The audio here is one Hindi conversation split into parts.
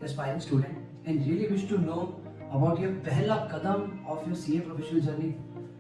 aspiring student and really wish to know about your पहला कदम of your CA professional journey,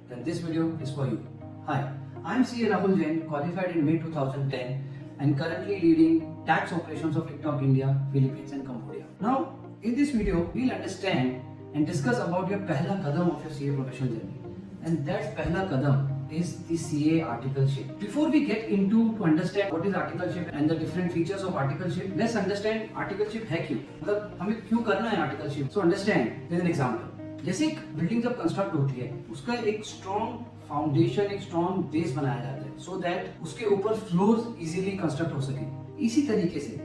then this video is for you. Hi, I am CA Rahul Jain, qualified in May 2010 and currently leading tax operations of TikTok India, Philippines and Cambodia. Now, in this video, we'll understand and discuss about your पहला कदम of your CA professional journey. And that पहला कदम is the CA articleship. Before we get into to understand what is articleship and the different features of articleship, let's understand articleship है क्यों, मतलब हमें क्यों करना है articleship. So understand, there's an example. जैसे एक बिल्डिंग जब कंस्ट्रक्ट होती है, उसका एक स्ट्रॉन्ग फाउंडेशन, एक स्ट्रॉन्ग बेस बनाया जाता है, so that उसके ऊपर फ्लोर्स इजीली कंस्ट्रक्ट हो सके. इसी तरीके से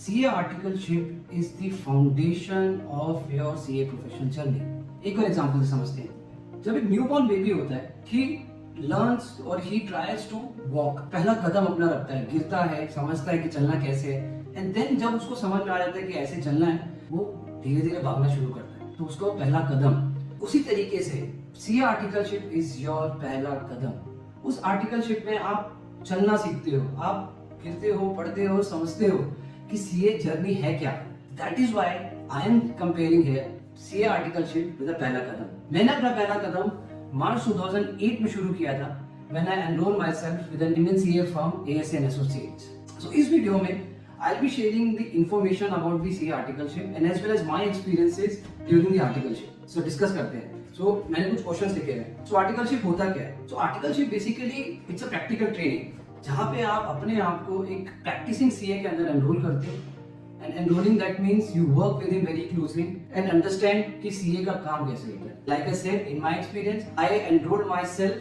CA articleship is the foundation of your CA professional journey. एक और एग्जांपल से समझते हैं. जब एक न्यूबॉर्न बेबी होता है, he learns और he tries to walk, पहला कदम अपना रखता है, गिरता है, समझता है कि चलना कैसे है, and then जब उसको समझ में आ जाता है कि ऐसे चलना है, वो धीरे धीरे भागना शुरू करता है, तो उसको पहला कदम. उसी तरीके से CA articleship is your पहला कदम. उस articleship में आप चलना सीखते हो, आप गिरते हो, पढ़ते हो, समझते हो कि CA जर्नी है क्या. That is why I am comparing here CA articleship with पहला कदम. मैंने अपना पहला कदम मार्च 2008 में शुरू किया था when I enrolled myself with an Indian CA firm ASA & Associates. So इस वीडियो में I'll be sharing the information about the CA articleship and as well as my experiences during the articleship. So discuss करते हैं. So मैंने कुछ क्वेश्चंस लिखे हैं. So articleship होता क्या है? So articleship basically it's a practical training जहाँ पे आप अपने आप को एक practicing CA के अंदर enroll करते हैं. And enrolling that means you work with him very closely and understand कि CA का काम कैसे होता है. Like I said, in my experience, I enrolled myself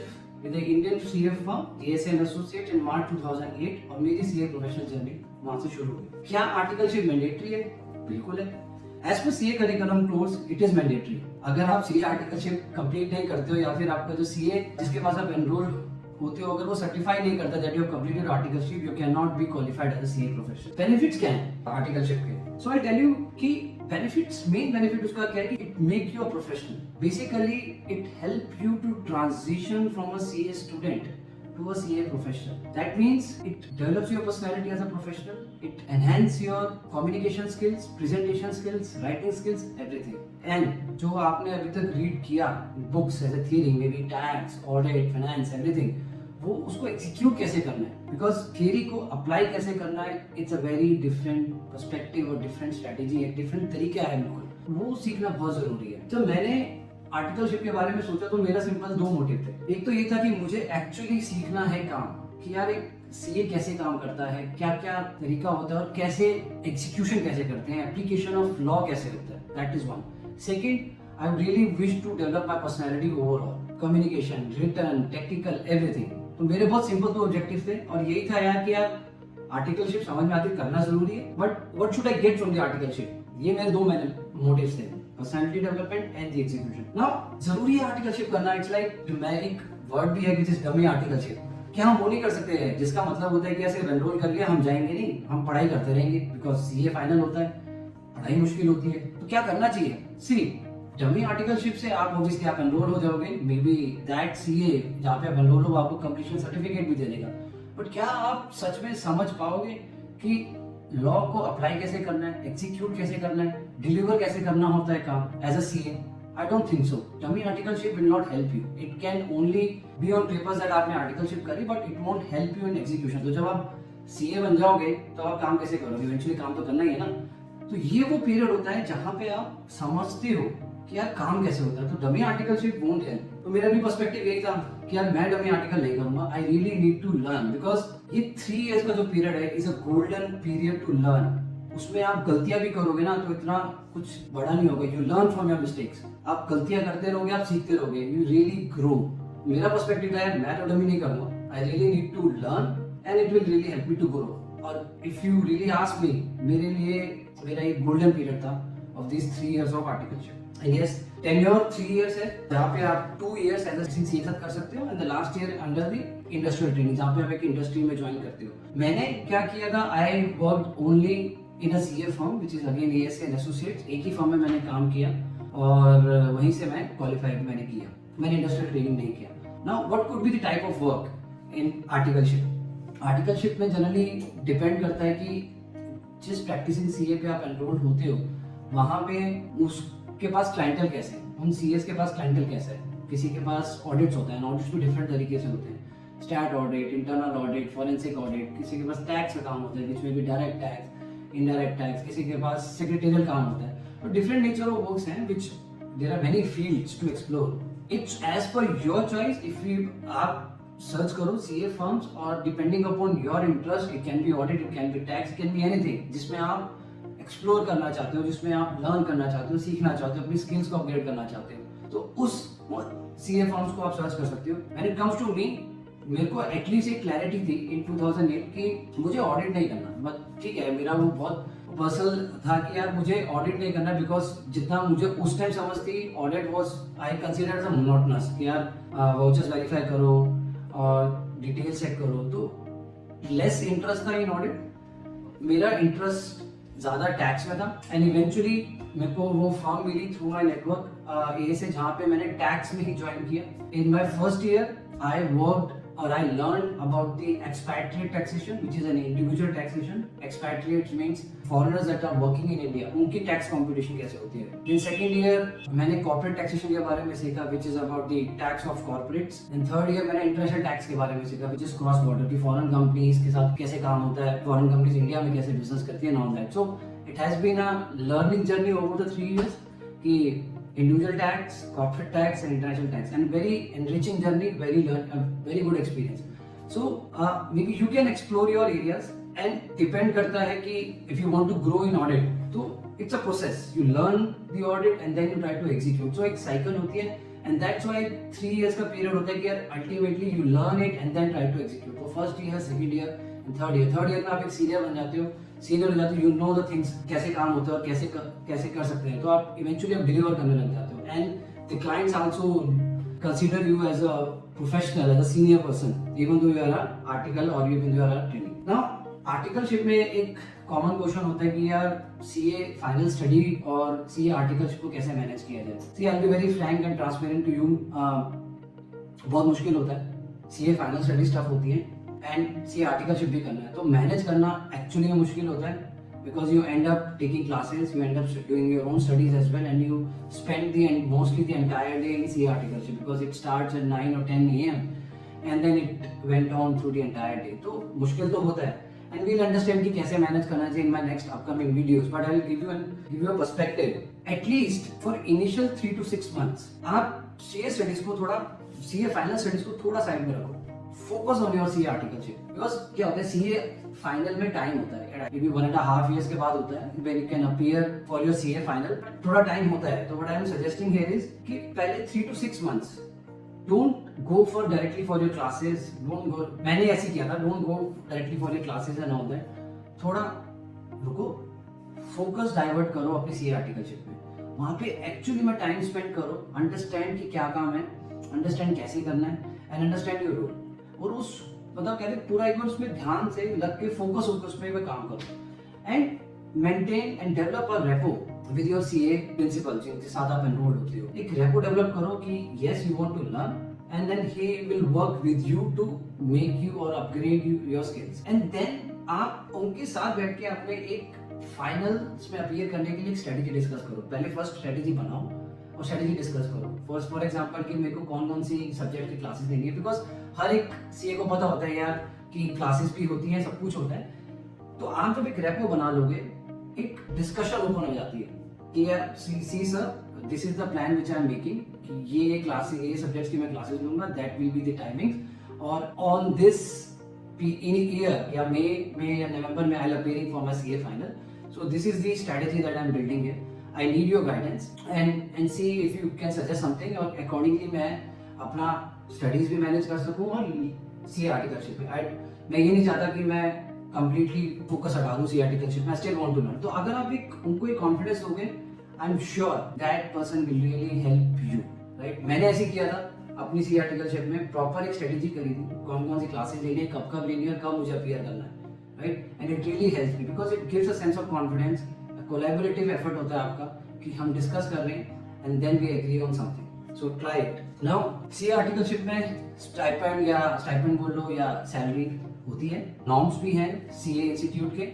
with the Indian CA firm ASA & Associates in March 2008 और मेरी CA professional journey वहाँ से शुरू हुई. क्या articleship mandatory है? बिल्कुल है. As per CA curriculum course, it is mandatory. अगर आप CA articleship complete नहीं करते हो या फिर आपका जो CA जिसके पास आप enroll होते हो अगर वो सर्टिफाई नहीं करता that you have completed articleship, you cannot be qualified as a CA professional. Benefits क्या हैं articleship के? So I'll tell you कि benefits, main benefit उसका क्या है कि it make you a professional. Basically, it help you to transition from a CA student to a CA professional. That means it develops your personality as a professional. It enhance your communication skills, presentation skills, writing skills, everything. And जो आपने अभी तक read किया books as a theory, maybe tax, audit, finance, everything, वो उसको execute कैसे करना है? Because theory को apply कैसे करना है? It's a very different perspective और different strategy, एक different तरीका है बिल्कुल. वो सीखना बहुत जरूरी है. जब मैंने आर्टिकलशिप के बारे में सोचा तो मेरा सिंपल दो मोटिव थे. एक तो ये था कि मुझे एक्चुअली सीखना है काम कि यार एक सीए कैसे काम करता है, क्या क्या तरीका होता है और कैसे एग्जीक्यूशन कैसे करते हैं, एप्लीकेशन ऑफ लॉ कैसे होता है. That is one. Second, I really wish to develop my personality overall, communication, written, technical, everything. तो मेरे बहुत सिंपल दो ऑब्जेक्टिव थे और यही था यार कि यार आर्टिकलशिप समझ में आती करना जरूरी है, but what should I get from the articleship. ये मेरे दो मोटिव्स थे, personality development and the execution. Now जरूरी है आर्टिकलशिप करना. इट्स लाइक ड्रामेटिक वर्ड भी है व्हिच इज डमी आर्टिकलशिप. क्या हम वो नहीं कर सकते हैं जिसका मतलब होता है कि ऐसे एनरोल कर लिया हम जाएंगे नहीं, हम पढ़ाई करते रहेंगे बिकॉज सीए फाइनल होता है, पढ़ाई मुश्किल होती है. तो क्या करना चाहिए? सी डमी आर्टिकलशिप से आप ऑब्वियसली आप एनरोल हो जाओगे, मे बी दैट सीए जहाँ पे आप एनरोल हो आपको कंप्लीशन सर्टिफिकेट भी दे देगा. बट क्या आप सच में समझ पाओगे कि लॉ को अप्लाई कैसे करना है, एग्जीक्यूट कैसे करना है, डिलीवर कैसे करना होता है काम as a CA? I don't think so. Dummy articleship will not help you. It can only be on papers that आपने articleship करी, but it won't help you in execution. तो जब आप CA बन जाओगे तो आप काम कैसे करोगे? Eventually काम तो करना ही है ना. तो ये वो पीरियड होता है जहाँ पे आप समझते हो कि यार काम कैसे होता है. तो डमी आर्टिकलशिप won't help. तो मेरा भी पर्सपेक्टिव यही था कि यार मैं डमी आर्टिकल नहीं करूंगा. I really need to learn because ये 3 years का जो पीरियड है is a golden period to learn. उसमें आप गलतियां भी करोगे ना तो इतना कुछ बड़ा नहीं होगा. You learn from your mistakes. आप गलतियां करते रहोगे, आप सीखते रहोगे, यू रियली ग्रो. मेरा पर्सपेक्टिव है मैं तो डमी नहीं करूंगा. I really need to learn and it will really help me to grow. और if you really ask me, मेरे लिए मेरा एक गोल्डन पीरियड था of this 3 years of articleship. And yes, tenure 3 years है जहाँ पे आप 2 years एज अ सीए कर सकते हो and the last year under the industrial training जहाँ पे आप एक इंडस्ट्री में ज्वाइन करते हो. मैंने क्या किया था, I worked only in a CA firm which is again ASA and associates. एक ही फर्म में मैंने काम किया और वहीं से मैं क्वालिफाइड मैंने किया. मैंने इंडस्ट्रियल ट्रेनिंग नहीं किया. Now what could be the type of work in articleship? Articleship में जनरली डिपेंड करता है कि जिस प्रैक्टिसिंग सीए पे आप एनरोल्ड होते हो वहाँ पे उसके पास क्लाइंटल कैसे है, उन सीएस के पास क्लाइंटल कैसे है, किसी के पास ऑडिट्स होते हैं, ऑडिट्स भी डिफरेंट तरीके से होते हैं, stat audit, internal audit, forensic audit, किसी के पास टैक्स का काम होता है, जिसमें भी डायरेक्ट टैक्स, इनडायरेक्ट टैक्स, किसी के पास सेक्रेटरियल काम होता है। तो डिफरेंट नेचर ऑफ वर्क्स हैं which there are many fields to explore. It's as per your choice. If you आप सर्च करो सीए फर्म्स और depending upon your interest, it can be audit, it can be tax, it can be anything जिसमें आप एक्सप्लोर करना चाहते हो, जिसमें आप लर्न करना चाहते हो, सीखना चाहते हो, अपनी स्किल्स को अपग्रेड करना चाहते हो, तो उस सीए फर्म्स को आप सर्च कर सकते हो। When it comes to me, मेरे को एटलीस्ट एक क्लैरिटी थी इन 2008 कि मुझे ऑडिट नहीं करना। बट ठीक है, मेरा वो बहुत पर्सनल था कि यार मुझे ऑडिट नहीं करना, बिकॉज जितना मुझे उस टाइम समझ थी audit was I consider as a monotonous कि यार वाउचर्स वेरीफाई करो और डिटेल्स चेक करो, तो लेस इंटरेस्ट था इन ऑडिट। मेरा इंटरेस्ट ज्यादा टैक्स में था एंड इवेंचुअली मेरे को वो फर्म मिली थ्रू माय नेटवर्क ए से, जहाँ पे मैंने टैक्स में ही ज्वाइन किया। In my first year I worked or I learned about the expatriate taxation, which is an individual taxation. Expatriates means foreigners that are working in India. उनकी tax computation कैसे होती है। In second year मैंने corporate taxation के बारे में सीखा, which is about the tax of corporates. In third year मैंने international tax के बारे में सीखा, which is cross border, कि foreign companies के साथ कैसे काम होता है, foreign companies इंडिया में कैसे business करती है, and all that. So it has been a learning journey over the 3 years कि individual tax, corporate tax and international tax, and very enriching journey, very good experience. So maybe you can explore your areas and depend करता है कि if you want to grow in audit, तो it's a process. You learn the audit and then you try to execute. So एक cycle होती है and that's why 3 years का period होता है कि यार ultimately you learn it and then try to execute. तो first year, second year and third year में आप एक senior बन जाते हो, सीनियर हो जाते हो, यू नो द थिंग्स, कैसे काम होता है और कैसे कर सकते हैं, तो आप इवेंचुअली आप डिलीवर करने लग जाते हो and the clients also consider you as a professional, as a senior person, even though you are a article or even you are a training. Now articleship में एक कॉमन क्वेश्चन होता है कि यार सीए फाइनल स्टडी और सीए आर्टिकलशिप को कैसे मैनेज किया जाए। See I will be very frank and transparent to you, बहुत मुश्किल होता है। सीए फाइनल स्टडी स्टफ होती है एंड सी आर्टिकलशिप भी करना है, तो मैनेज करना एक्चुअली में मुश्किल होता है, because you end up taking classes, you end up doing your own studies as well, and you spend the mostly the entire day in C articleship, because it starts at 9 or 10 AM and then it went on through the entire day. तो मुश्किल तो होता है एंड वील अंडरस्टैंड कि कैसे मैनेज करना चाहिए in my next upcoming videos, but I will give you a perspective. At least for initial 3 to 6 months आप सीए स्टडीज को थोड़ा, सीए फाइनल स्टडीज को थोड़ा साइड में रखो, focus on your CA articleship. Because क्या होता है, सीए फाइनल में टाइम होता है, मे बी 1.5 years के बाद होता है when you can appear for your CA final, थोड़ा टाइम होता है। तो what I am suggesting here is कि पहले 3 to 6 months don't go for directly for your classes, don't go, मैंने ऐसे किया था, don't go directly for your classes and all that, थोड़ा रुको, फोकस डाइवर्ट करो अपनी सीए आर्टिकलशिप में, वहां पे एक्चुअली में टाइम स्पेंड करो, अंडरस्टैंड कि क्या काम है, अंडरस्टैंड कैसे करना है एंड अंडरस्टैंड योर रोल, और उस मतलब कहते पूरा एक बार उसमें ध्यान से लग के फोकस होकर उसमें एक काम करो and maintain and develop a rapport with your CA principal जिनके साथ आप एनरोल्ड होते हो। एक रेपो डेवलप करो कि yes you want to learn and then he will work with you to make you or upgrade your skills, and then आप उनके साथ बैठ के अपने एक फाइनल्स में अपीयर करने के लिए एक स्ट्रेटेजी डिस्कस करो। पहले फर्स्ट स्ट्रेटेजी बनाओ और स्ट्रेटेजी डिस्कस करो। फॉर एग्जांपल कि मेरे को कौन कौन सी सब्जेक्ट की क्लासेस लेनी है, बिकॉज हर एक सीए को पता होता है यार कि क्लासेस भी होती हैं, सब कुछ होता है। तो आप जब एक रेपो बना लोगे, एक डिस्कशन ओपन हो जाती है कि यार see sir this is the plan which I am making, कि ये क्लासेस, ये सब्जेक्ट्स की मैं क्लासेस लूंगा, that will be the timings, और ऑन दिस इन ईयर या मई में या नवंबर में I am appearing for my CA final, so this is the strategy that I am building here. I need your guidance and see if you can suggest something, और accordingly मैं अपना स्टडीज भी मैनेज कर सकूं और सी आर्टिकलशिप में। मैं ये नहीं चाहता कि मैं कंप्लीटली फोकस हटा दूं सी आर्टिकलशिप में, स्टिल वांट टू लर्न। तो अगर आप उनको एक कॉन्फिडेंस दोगे, I am sure that person will really help you, right. मैंने ऐसे किया था अपनी सी आर्टिकलशिप में, प्रॉपर एक स्ट्रेटेजी करी थी, कौन कौन सी क्लासेस लेनी है, कब कब लेनी है, कब मुझे अपीयर करना है, right. And it really helps me because it gives a sense of confidence, collaborative effort होता है आपका कि हम डिस्कस कर रहे हैं and then we agree on something, so try it. Now C articleship में स्टाइपेंड बोल लो या सैलरी होती है, नॉर्म्स भी हैं सीए इंस्टीट्यूट के,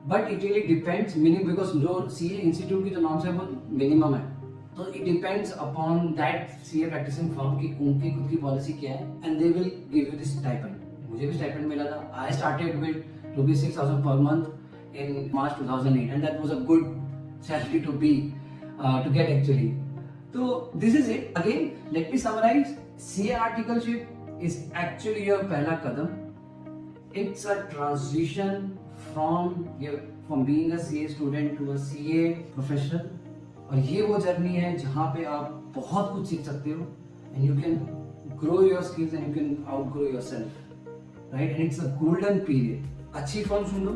but it really depends, meaning because जो सीए इंस्टीट्यूट की जो नॉर्म्स है वो मिनिमम है, तो it depends upon that CA practising firm की उनकी खुद की पॉलिसी क्या है, and they will give you this stipend. मुझे भी स्टाइपेंड मिला था। I started with ₹6,000 per month in March 2008 and that was a good salary to get actually. So this is it. Again, let me summarize. CA articleship is actually your पहला कदम. It's a transition from being a CA student to a CA professional. और ये वो जर्नी है जहाँ पे आप बहुत कुछ सीख सकते हो and you can grow your skills and you can outgrow yourself, right? And it's a golden period. अच्छी फॉर्म सुनो,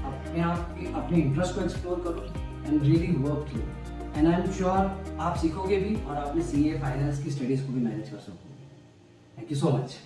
अपने आप के अपने इंटरेस्ट को एक्सप्लोर करो and really work through, and I am sure आप सीखोगे भी और अपने सीए फाइनेंस की स्टडीज को भी मैनेज कर सकोगे। Thank you so much.